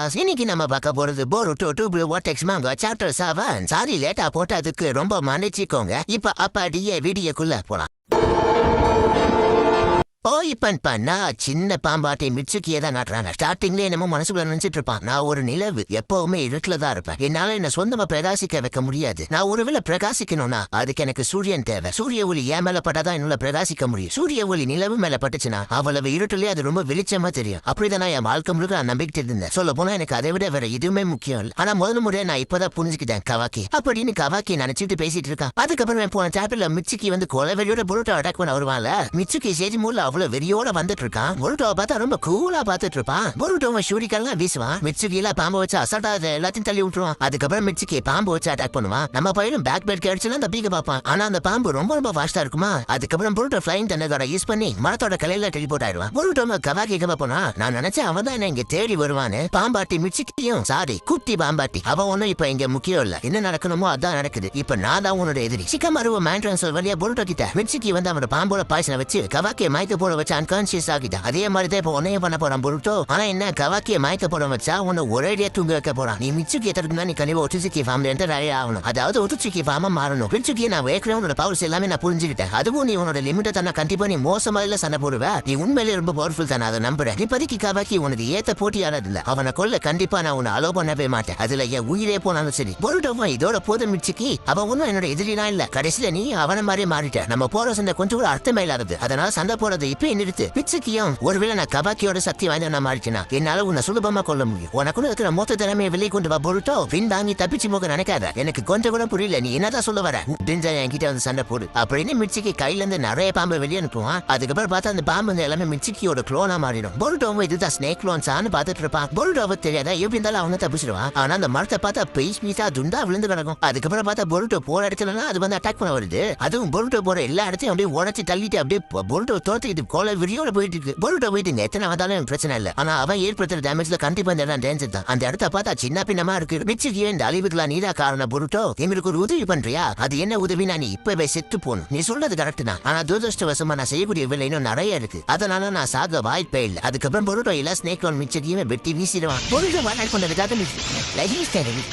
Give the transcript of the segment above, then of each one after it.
இன்னைக்கு நம்ம பார்க்க போறது போருட்டோ டூ வாட்டெக்ஸ் மாங்கோ சாப்டர் 7. சாரி லேட்டா போட்டதுக்கு ரொம்ப மன்னிச்சுக்கோங்க. இப்ப அப்படியே வீடியோக்குள்ள போலாம். பண்ணா சின்ன பாம்பாட்டை மிச்சுக்கியே தான் நாட்டுறாங்க. ஸ்டார்டிங்ல என்னமோ மனசுக்குள்ள நினைச்சிட்டு இருப்பான், நான் ஒரு நிலவு, எப்பவுமே இருட்டுல தான் இருப்பேன், என்னால என்ன சொந்தமா பிரகாசிக்க வைக்க முடியாது. நான் ஒருவேளை பிரகாசிக்கணும்னா அதுக்கு எனக்கு சூரியன் தேவை. சூரிய ஒளி ஏன் மேல பட்டாதான் என்னால பிரகாசிக்க முடியும். சூரிய ஒளி நிலவு மேல பட்டுச்சுன்னா அவ்வளவு இருட்டுலயே அது ரொம்ப வெளிச்சமா தெரியும். அப்படிதான் நான் என் வாழ்க்கை முழுக்க நான் நம்பிக்கிட்டு இருந்தேன். சொல்ல போனா எனக்கு அதை விட வேற எதுவுமே முக்கியம் இல்லை. ஆனா முதல் முறையா நான் இப்பதான் புரிஞ்சுக்கிட்டேன் கவாக்கி அப்படின்னு. கவாக்கி நினைச்சிட்டு பேசிட்டு இருக்கான். அதுக்கப்புறம் போன சாப்டர்ல மிச்சுக்கி வந்து கொலவெறியோட புரோட்டோ அட்டாக் பண்ண வருவான்ல. மிச்சுக்கி சேஜ் மூல அவ்வளவு வெறியோட வந்துட்டு இருக்கான். பொருட்டோவை பார்த்தா ரொம்ப கூலா பார்த்துட்டு இருப்பான். பொருட்டோவை ஷூரிக்கெல்லாம் வீசுவான். மிச்சுக்கில பாம்பு வச்சு அசால்ட்டா எல்லாத்தையும் தள்ளி விட்டுருவான். அதுக்கப்புறம் மிச்சுக்கி பாம்பு வச்சு அட்டாக் பண்ணுவான். நம்ம பையனும் பேக் பெல்ட் கிடைச்சுலாம் தப்பிக்க பார்ப்பான். ஆனா அந்த பாம்பு ரொம்ப ரொம்ப ஃபாஸ்டா இருக்குமா. அதுக்கப்புறம் பொருட்டோ ஃபிளைங் தன்னதோட யூஸ் பண்ணி மரத்தோட கலையில டெலிபோர்ட் ஆயிடுவான். பொருட்டோவை கவாக்கி போனா நான் நினைச்சேன் அவன் தான் என்ன இங்க தேடி வருவான்னு. பாம்பாட்டி மிச்சுக்கியும் சாரி குட்டி பாம்பாட்டி அவன் ஒன்னும் இப்ப இங்க முக்கியம் இல்ல. என்ன நடக்கணுமோ அதான் நடக்குது. இப்ப நான் தான் உன்னோட எதிரி. சிக்கமருவ மேன்ட்ரான்ஸ்ஃபர் வழியா பொருட்டோ கிட்ட மிச்சுக்கி வந்து அவனோட பாம்போட பாய்ச்சனை வச்சு கவாக்கிய மயக்க போட வச்சு அன்கான்சியஸ் ஆகிட்டான். அதே மாதிரி தான் இப்ப உன்னையும் பண்ண போறான் பொருட்டோ. ஆனா என்ன கவாக்கிய மயக்க போட வச்சா உன்னை ஒரேடியா தூங்க வைக்க போறான். நீ மிச்சுக்கி எத்தனை நீ கண்டிப்பா ஒட்டுச்சுக்கி ஃபார்ம்ல இருந்து நிறைய ஆகணும். அதாவது ஒட்டுச்சுக்கி ஃபார்மா மாறணும். மிச்சுக்கியை நான் ஏற்கனவே உன்னோட பவர்ஸ் எல்லாமே நான் புரிஞ்சுக்கிட்டேன். அதுவும் நீ உன்னோட லிமிட்டை தானே கண்டிப்பா நீ மோசமா இல்ல சண்டை போடுவ. நீ உண்மையிலே ரொம்ப பவர்ஃபுல் தானே, அதை நம்புறேன். இப்போதைக்கு கவாக்கி உனக்கு ஏத்த போட்டியானது இல்ல. அவனை கொல்ல கண்டிப்பா நான் உன்னை அலோ பண்ணவே மாட்டேன். அதுல என் உயிரே போனாலும் சரி. பொருட்டோவா இதோட போதும் மிச்சுக்கி. அவன் ஒன்னும் என்னோட எதிரினா இல்ல. கடைசியில நீ அவனை மாதிரியே மாறிட்ட. நம்ம போற சண்டை கொஞ்சம் கூட அர்த்தமே இல்லாதது. அதனால சண்டை போறது இப்ப நிறுத்து. மிச்சுக்கியும் ஒருவேளை நான் கபாக்கியோட சக்தி வாய்ந்த நான் மாறிட்டேனா என்னால உன்னை சுலபமா கொள்ள முடியும். உனக்குள்ள இருக்கிற மொத்த திறமையை வெளியே கொண்டு வா பொருட்டோ. பின் தாங்கி தப்பிச்சு போக நினைக்காத. எனக்கு கொஞ்சம் கூட புரியல நீ என்னதான் சொல்ல வர. என்கிட்ட வந்து சண்டை போடு அப்படின்னு மிச்சுக்கி கையில இருந்து நிறைய பாம்பு வெளியே அனுப்புவான். அதுக்கப்புறம் பார்த்தா அந்த பாம்பு வந்து எல்லாமே மிச்சுக்கியோட குளோனா மாறிடும். பொருட்டோவை இதுதான் ஸ்னேக் குளோன்ஸான்னு பார்த்துட்டு இருப்பான். பொருட்டோவை தெரியாதா எப்படி இருந்தாலும் அவனை தப்பிச்சிருவான். ஆனா அந்த மரத்தை பார்த்தா பீஸ் பீஸா துண்டா விழுந்து கிடக்கும். அதுக்கப்புறம் பார்த்தா பொருட்டோ போற இடத்துல அது வந்து அட்டாக் பண்ண வருது. அதுவும் பொருட்டோ போற எல்லா இடத்தையும் அப்படியே உடச்சி தள்ளிட்டு அப்படியே பொருட்டோ தோத்துக்கிட்டு கோல விரியோட போயிட்டு இருக்கு. பொருட்டோ போயிட்டு எத்தனை வந்தாலும் எனக்கு பிரச்சனை இல்ல. ஆனா அவன் ஏற்படுத்துற டேமேஜ்ல கண்டிப்பா இந்த இடம் டேஞ்சர் தான். அந்த இடத்த பார்த்தா சின்ன பின்னமா இருக்கு. மிச்சுக்கியே இந்த அழிவுக்குலாம் நீதா காரணம் பொருட்டோ. எங்களுக்கு ஒரு உதவி பண்றியா? அது என்ன உதவினா நீ இப்பவே செத்து போகணும். நீ சொல்றது கரெக்ட் தான். ஆனா துரதிருஷ்டவசமா நான் செய்யக்கூடிய வேலை இன்னும் நிறைய இருக்கு. அதனால நான் சாக வாய்ப்பே இல்லை. அதுக்கப்புறம் பொருட்டோ எல்லா ஸ்னேக் லோன் மிச்சத்தையுமே வெட்டி வீசிடுவான். பொருட்டோ வாழை கொண்டதுக்காக யூஸ்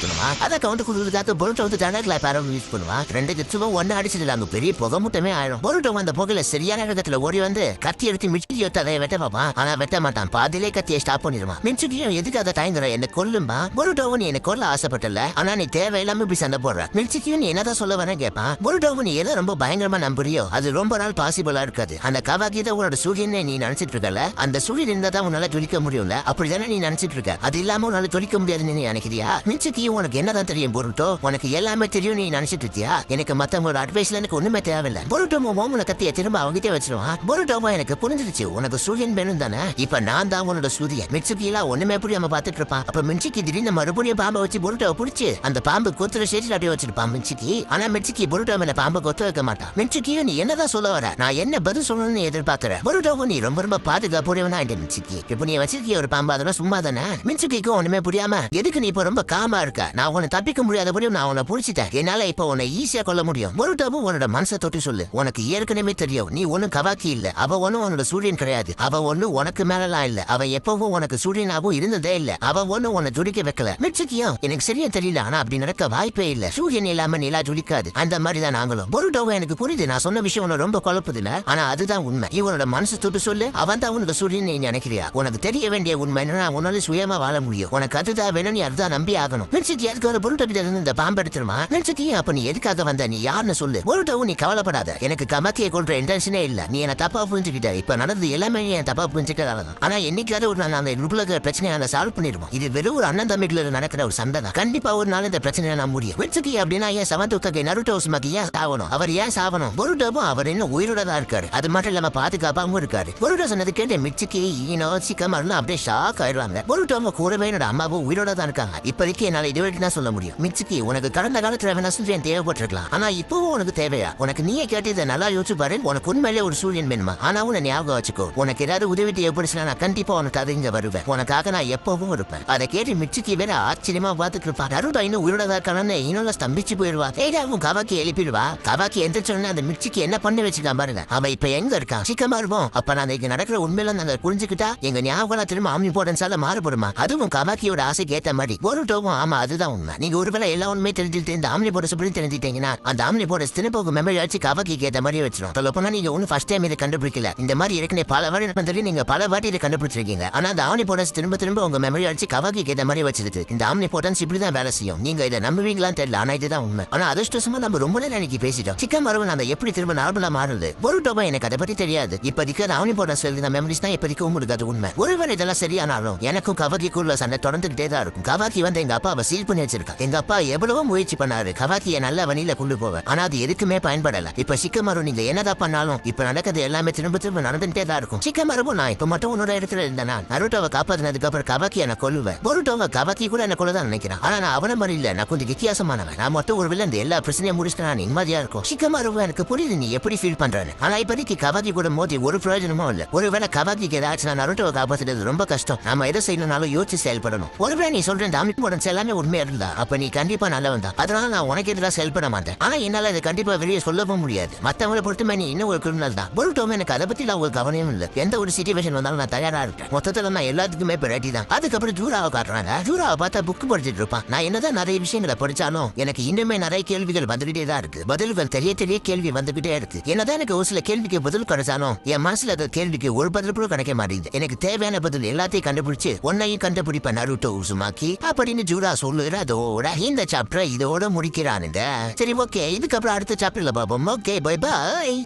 பண்ணுவான். அதை கவுண்ட் கொடுத்ததுக்காக பொருட்டோ வந்து தனக்குல பேரம் யூஸ் பண்ணுவான். ரெண்டு கிட்ஸும் ஒன்னு அடிச்சதுல அங்க பெரிய புகை முட்டமே ஆயிடும். பொருட்டோ அந்த புகையில சரியான இடத்துல ஓடி வந்து கத்தி எடுத்து மிச்சுக்கி எடுத்து அதை வெட்ட பார்ப்பான். ஆனா வெட்ட மாட்டான். பாதிலே கத்தியை ஸ்டாப் பண்ணிடுவான். மிச்சுக்கியும் எதுக்கு அதை தயங்குற என்ன கொல்லும்பா. பொருட்டோவும் நீ என்ன கொல்ல ஆசைப்பட்டல. ஆனா நீ தேவையில்லாம இப்படி சண்டை போடுற. மிச்சுக்கியும் நீ என்னதான் சொல்ல வரேன் கேட்பான். பொருட்டோவும் நீ எதை ரொம்ப பயங்கரமா நம்புறியோ அது ரொம்ப நாள் பாசிபிளா இருக்காது. அந்த கவாக்கி தான் உன்னோட சூரியனை நீ நினைச்சிட்டு இருக்கல. அந்த சூரியன் இருந்தா தான் உன்னால ஜொலிக்க முடியும்ல. அப்படிதானே நீ நினைச்சிட்டு இருக்க. அது இல்லாம உன்னால ஜொலிக்க முடியாதுன்னு நீ நினைக்கிறியா? மிச்சுக்கியும் உனக்கு என்னதான் தெரியும் பொருட்டோ. உனக்கு எல்லாமே தெரியும் நீ நினைச்சிட்டு இருக்கியா? எனக்கு மத்தவங்களோட அட்வைஸ்ல எனக்கு ஒண்ணுமே தேவையில்லை. பொருட்டோமோ மோமனை கத்திய திரும்ப அவங்கிட்டே வச்சிருவான். பொருட்டோவா எனக்கு புரிஞ்சிருச்சு உனக்கு சூரியன் வேணும் தானே. இப்ப நான் தான் உன்னோட சூரியன். மிச்சுக்கிலாம் ஒண்ணுமே புரியாம பாத்துட்டு இருப்பான். அப்ப மிச்சுக்கி திடீர்னு மறுபடியும் பாம்பை வச்சு பொருட்டோவை பிடிச்சு அந்த பாம்பு கொத்துற ஸ்டேஜ்ல அப்படியே வச்சிருப்பான் மிச்சுக்கி. ஆனா மிச்சுக்கி பொருட்டோ மேல பாம்பை கொத்து வைக்க மாட்டான். மிச்சுக்கியும் நீ என்னதான் சொல்ல வர? நான் என்ன பதில் சொல்லணும்னு எதிர்பார்க்கிறேன். பொருட்டோவும் நீ ரொம்ப ரொம்ப பாதுகாப்புடையவனா ஆயிட்ட மிச்சுக்கி. இப்ப நீ வச்சிருக்கிய ஒரு பாம்பு அதெல்லாம் சும்மா தானே. மிச்சுக்கிக்கும் ஒண்ணுமே புரியாம எதுக்கு நீ இப்ப ரொம்ப காமா இருக்க? நான் உன்னை தப்பிக்க முடியாதபடியும் நான் உன்னை புடிச்சிட்டேன். என்னால இப்ப உன்னை ஈஸியா கொல்ல முடியும். பொருட்டோவும் உன்னோட மனசை தொட்டு சொல்லு. உனக்கு ஏற்கனவே தெரியும் நீ ஒன்னும் கவாக்கி இல்ல. அவ ஒன்னும் உன்னோட சூரியன் கிடையாது. அவ ஒண்ணு உனக்கு மேலாம் இல்ல. அவ எப்பவும் உனக்கு சூரியனாவும் இருந்ததே இல்ல. அவ ஒண்ணு உன்னை ஜொலிக்க வைக்கல. மிச்சுக்கியும் எனக்கு சரியா தெரியல. ஆனா அப்படி நடக்க வாய்ப்பே இல்ல. சூரியன் இல்லாம நிலா ஜொலிக்காது. அந்த மாதிரி தான் நாங்களும். பொருட்டோவை எனக்கு புரியுது. நான் சொன்ன விஷயம் உன்னை ரொம்ப குழப்பதில்ல. ஆனா அதுதான் உண்மை. இவனோட மனசு தொட்டு சொல்லு. அவன் தான் உனக்கு சூரியன் நீ நினைக்கிறியா? உனக்கு தெரிய வேண்டிய உண்மை என்னன்னா உன்னால சுயமா வாழ முடியும். உனக்கு அதுதான் வேணும். நீ அதுதான் நம்பி ஆகணும். மிச்சுக்கி அதுக்கு ஒரு பொருட்டோ கிட்ட இருந்து இந்த பாம்பு எடுத்துருமா. மிச்சுக்கி அப்ப நீ எதுக்காக வந்த? நீ யாருன்னு சொல்லு. பொருட்டோவும் நீ கவலைப்படாத. எனக்கு கமாக்கியை கொள்ற இன்டென்ஷனே இல்ல. நீ என்ன தப்பா புரிஞ்சுக்கிட்ட. இப்ப நடந்தது எல்லாமே என் தப்பா புரிஞ்சுக்கிறதால. ஆனா என்னைக்காவது ஒரு நாள் அந்த உலக பிரச்சனையை நான் சால்வ் பண்ணிடுவோம். இது வெறும் ஒரு அண்ணன் தம்பிக்குள்ள நடக்கிற ஒரு சண்டை தான். கண்டிப்பா ஒரு நாள் இந்த பிரச்சனையை நான் முடியும். மிச்சுக்கி அப்படின்னா ஏன் சமத்துக்கை நருட்டோ உசுமாக்கி ஏன் சாவணும்? அவர் ஏன் சாவணும்? பொருட்டோவும் அவர் இன்னும் உயிரோட தான் இருக்காரு. அது மட்டும் இல்லாம பாதுகாப்பாகவும் இருக்காரு. பொருட்டோ சொன்னது கேட்டு மிச்சுக்கி ஈனோ சிக்கமர்லாம் அப்படியே ஷாக் ஆயிடுவாங்க. பொருட்டோவும் கூடவே என்னோட அம்மாவும் உயிரோட தான் இருக்காங்க. இப்போதைக்கு என்னால இது வரைக்கும் தான் சொல்ல முடியும். மிச்சுக்கி உனக்கு கடந்த காலத்துல வேணா சூரியன் தேவைப்பட்டிருக்கலாம். ஆனா இப்பவும் உனக்கு தேவையா? உனக்கு நீயே கேட்டு இதை நல்லா யோசிச்சு பாரு. உனக்கு உண்மையிலே ஒரு சூரியன் வேணுமா? ஆனா உன்னை ஞாபகம் வச்சுக்கோ, உனக்கு ஏதாவது உதவி தேவைப்படுச்சுனா நான் கண்டிப்பா உனக்காக இங்க வருவேன். உனக்காக நான் எப்பவும் இருப்பேன். அதை கேட்டு மிச்சுக்கு வேற ஆச்சரியமா பார்த்துட்டு இருப்பா. நருட்டோ இன்னும் உயிரோட இருக்கானு இன்னும் ஸ்தம்பிச்சு போயிடுவா. ஏடாவும் கவாக்கி எழுப்பிடுவா. கவாக்கி எந்திரிச்சோன்னு அந்த மிச்சுக்கு என்ன பண்ணி வச்சுக்கான் பாருங்க. அவ இப்ப எங்க இருக்கா? சிக்கமா இருப்போம். அப்ப நான் இங்க நடக்கிற உண்மையில நாங்க புரிஞ்சுக்கிட்டா எங்க ஞாபகம் திரும்ப ஆம்னி போடன்ஸால மாறுபடுமா? அதுவும் கவாக்கியோட ஆசைக்கு ஏத்த மாதிரி போருட்டோவும். ஆமா, அதுதான் உண்மை. நீங்க ஒருவேளை எல்லா உண்மையை தெரிஞ்சுட்டு இந்த ஆம்னி போட சொல்லி தெரிஞ்சுட்டீங்கன்னா அந்த ஆம்னி போட திரும்ப மெமரி ஆச்சு கவாக்கி ஏத்த மாதிரி வச்சிடும். சொல்லப்போனா நீங்க ஒன்னும் ஃபர்ஸ்ட் டைம் இதை கண்டுபிடிக்கல. இந்த மாதிரி ஏற்கனவே பல வாட்டி நடந்தது. நீங்க பல வாட்டி இதை கண்டுபிடிச்சிருக்கீங்க. ஆனா அந்த ஆம்னி போட திரும்ப திரும்ப உங்க மெமரி ஆச்சு கவாக்கி ஏத்த மாதிரி வச்சிருக்கு. இந்த ஆம்னி போட்டன்ஸ் இப்படிதான் வேலை செய்யும். நீங்க இதை நம்புவீங்களான்னு தெரியல. ஆனா இதுதான் உண்மை. ஆனா அதிர்ஷ்டமா நம்ம ரொம்ப நேரம் அன்னைக்கு பேசிட்டோம். சிக்கன் மரபு நம்ம எப்படி திரும்ப நார்மலா மாறுது? போருட்டோவா எனக்கு அதை பத்தி தெரியாது. இப்போதைக்கு ஆம்னி போட சொல்லி மெமரிஸ் தான் இப்போதைக்கு உங்களுக்கு அது உண்மை. ஒருவேளை இதெல்லாம் சரியானாலும் எனக்கும் கவாக்கிக்குள்ள சண்டை தொடர்ந்துகிட்டே தான் இருக்கும். கவாக்கி வந்து எங்க அப்பாவை சீல் பண்ணி வச்சிருக்கா. எங்க அப்பா எவ்வளவோ முயற்சி பண்ணாரு கவாக்கியை நல்ல வழியில கொண்டு போவேன். ஆனா அது எதுக்குமே பயன்படல. இப்ப சிக்கமரு நீங்க என்னதான் பண்ணாலும் இப்ப நடக்கிறது எல்லாமே திரும்ப திரும்ப நடந்துட்டே தான் இருக்கும். சிக்கமரு நான் இப்ப மட்டும் உன்னோட இடத்துல இருந்தேன். நருட்டோவை காப்பாத்தினதுக்கு அப்புறம் கவாக்கி என்ன கொல்லுவேன். போருட்டோவை கவாக்கி கூட என்ன கொள்ளதான் நினைக்கிறேன். ஆனா நான் அவன மாதிரி இல்ல. நான் கொஞ்சம் வித்தியாசமானவன். நான் மட்டும் ஒரு வில்லன் எல்லா பிரச்சனையும் முடிச்சுட்டு நான் நிம்மதியா இருக்கும். சிக்கமரு எனக்கு புரியுது நீ எப்படி ஃபீல் பண்றேன்னு. ஆனா இப்போதைக்கு கவாக்கி கூட மோதி ஒரு பிரயோஜனமும் இல்ல. ஒருவேளை கவாக்கிக்கு ஏதாச்சும் நான் நருட்டோவை காப்பாத்துறது ரொம்ப கஷ்டம். நாம எதை செய்யணும்னாலும் யோசிச்சு செயல்படணும். ஒருவேளை நீ சொல்ற இந்த ஆம்னி போடன்ஸ் எல்லாமே உண்மையா இருந்தா அப்ப நீ கண்டிப்பா நல்லவன் தான். அதனால நான் உனக்கு எதிராக செயல்பட மாட்டேன். ஆனா என்னால இதை கண்டிப்பா வெளியே சொல்லவும் முடியாது. மத்தவங்களை பொறுத்துமே நீ இன்னும் ஒரு கிரிமினல் தான். போருட்டோவும் எனக்கு அதை பத்தி நான் ஒரு கவனமும் இல்ல. எந்த ஒரு சிச்சுவேஷன் வந்தாலும் நான் தயாரா இருக்கேன். மொத்தத்துல நான் எல்லாத்துக்குமே ரெடி தான். அதுக்கப்புறம் ஜூராவை காட்டுறாங்க. ஜூராவை பார்த்தா புக் படிச்சுட்டு இருப்பான். நான் என்னதான் நிறைய விஷயங்களை படிச்சாலும் எனக்கு இன்னுமே நிறைய கேள்விகள் வந்துகிட்டே தான் இருக்கு. பதில்கள் தெரிய தெரிய கேள்வி வந்துகிட்டே இருக்கு. என்னதான் எனக்கு ஒரு சில கேள்விக்கு பதில் கிடைச்சாலும் என் மனசுல அந்த கேள்விக்கு ஒரு பதில் கூட கிடைக்க மாட்டேங்குது. எனக்கு தேவையான பதில் எல்லாத்தையும் கண்டுபிடிச்சு உன்னையும் கண்டுபிடிப்பேன் நருட்டோ உசுமாக்கி அப்படின்னு ஜூரா சொல்லுற. அதோட இந்த சாப்டர் இதோட முடிக்கிறானுங்க. சரி, ஓகே, இதுக்கப்புறம் அடுத்த சாப்டர்ல பாப்போம். Okay, bye bye.